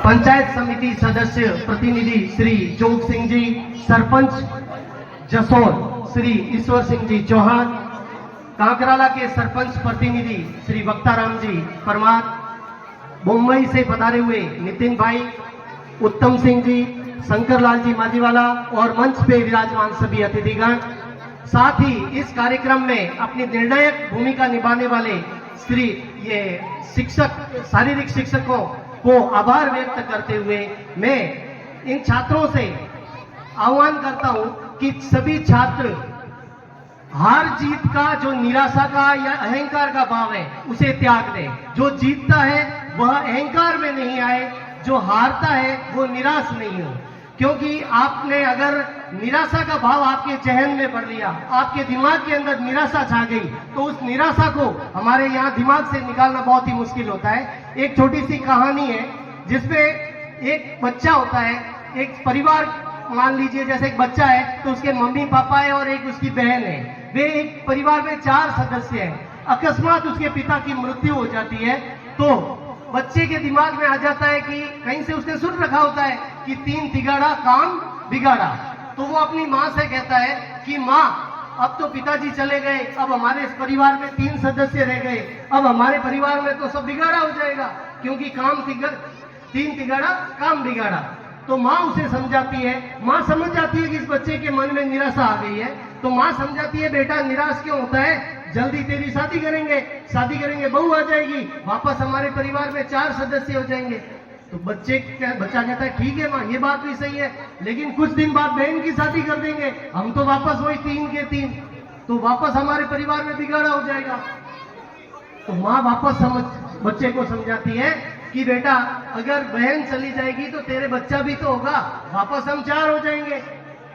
पंचायत समिति सदस्य प्रतिनिधि श्री जोग सिंह जी, सरपंच जसोर श्री ईश्वर सिंह जी चौहान, कांकराला के सरपंच प्रतिनिधि श्री वक्ताराम जी परमार, मुंबई से पधारे हुए नितिन भाई, उत्तम सिंह जी, शंकरलाल जी माजीवाला और मंच पे विराजमान सभी अतिथिगण, साथ ही इस कार्यक्रम में अपनी निर्णायक भूमिका निभाने वाले श्री ये शिक्षक शारीरिक शिक्षकों को आभार व्यक्त करते हुए मैं इन छात्रों से आह्वान करता हूं कि सभी छात्र हार जीत का जो निराशा का या अहंकार का भाव है उसे त्याग दें। जो जीतता है वह अहंकार में नहीं आए, जो हारता है वो निराश नहीं हो। क्योंकि आपने अगर निराशा का भाव आपके जहन में भर लिया, आपके दिमाग के अंदर निराशा छा गई, तो उस निराशा को हमारे यहाँ दिमाग से निकालना बहुत ही मुश्किल होता है। एक छोटी सी कहानी है जिसमें एक बच्चा होता है, एक परिवार मान लीजिए जैसे एक बच्चा है तो उसके मम्मी पापा है और एक उसकी बहन है। वे एक परिवार में 4 सदस्य हैं। अकस्मात उसके पिता की मृत्यु हो जाती है तो बच्चे के दिमाग में आ जाता है कि कहीं से उसने सुन रखा होता है कि 3 तिगाड़ा काम बिगाड़ा। तो वो अपनी माँ से कहता है कि माँ अब तो पिताजी चले गए, अब हमारे इस परिवार में 3 सदस्य रह गए, अब हमारे परिवार में तो सब बिगाड़ा हो जाएगा क्योंकि 3 तिगाड़ा काम बिगाड़ा। तो माँ उसे समझाती है, माँ समझ जाती है कि इस बच्चे के मन में निराशा आ गई है, तो माँ समझाती है बेटा निराश क्यों होता है, जल्दी तेरी शादी करेंगे बहू आ जाएगी, वापस हमारे परिवार में 4 सदस्य हो जाएंगे। तो बच्चा कहता है ठीक है माँ ये बात भी सही है, लेकिन कुछ दिन बाद बहन की शादी कर देंगे, हम तो वापस वही 3 के 3, तो वापस हमारे परिवार में बिगाड़ा हो जाएगा। तो माँ वापस बच्चे को समझाती है कि बेटा अगर बहन चली जाएगी तो तेरे बच्चा भी तो होगा, वापस हम 4 हो जाएंगे।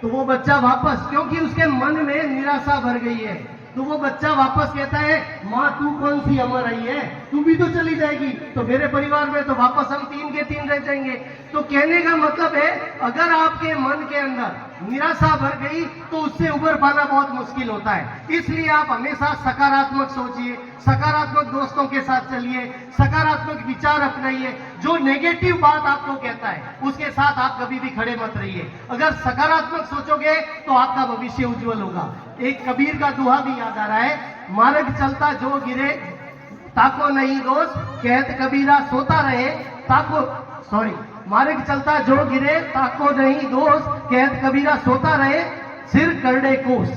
तो वो बच्चा वापस, क्योंकि उसके मन में निराशा भर गई है, तो वो बच्चा वापस कहता है माँ तू कौन सी अमर आई है, तू भी तो चली जाएगी, तो मेरे परिवार में तो वापस हम 3 के 3 रह जाएंगे। तो कहने का मतलब है अगर आपके मन के अंदर निराशा भर गई तो उससे उबर पाना बहुत मुश्किल होता है। इसलिए आप हमेशा सकारात्मक सोचिए, सकारात्मक दोस्तों के साथ चलिए, सकारात्मक विचार अपनाइए। जो नेगेटिव बात आपको कहता है उसके साथ आप कभी भी खड़े मत रहिए। अगर सकारात्मक सोचोगे तो आपका भविष्य उज्जवल होगा। एक कबीर का दोहा भी याद आ रहा है, मार्ग चलता जो गिरे ताको नहीं दोष, कहत कबीरा सोता रहे मार्ग चलता जो गिरे ताको नहीं दोष, कहत कबीरा सोता रहे, सिर करड़े कोस।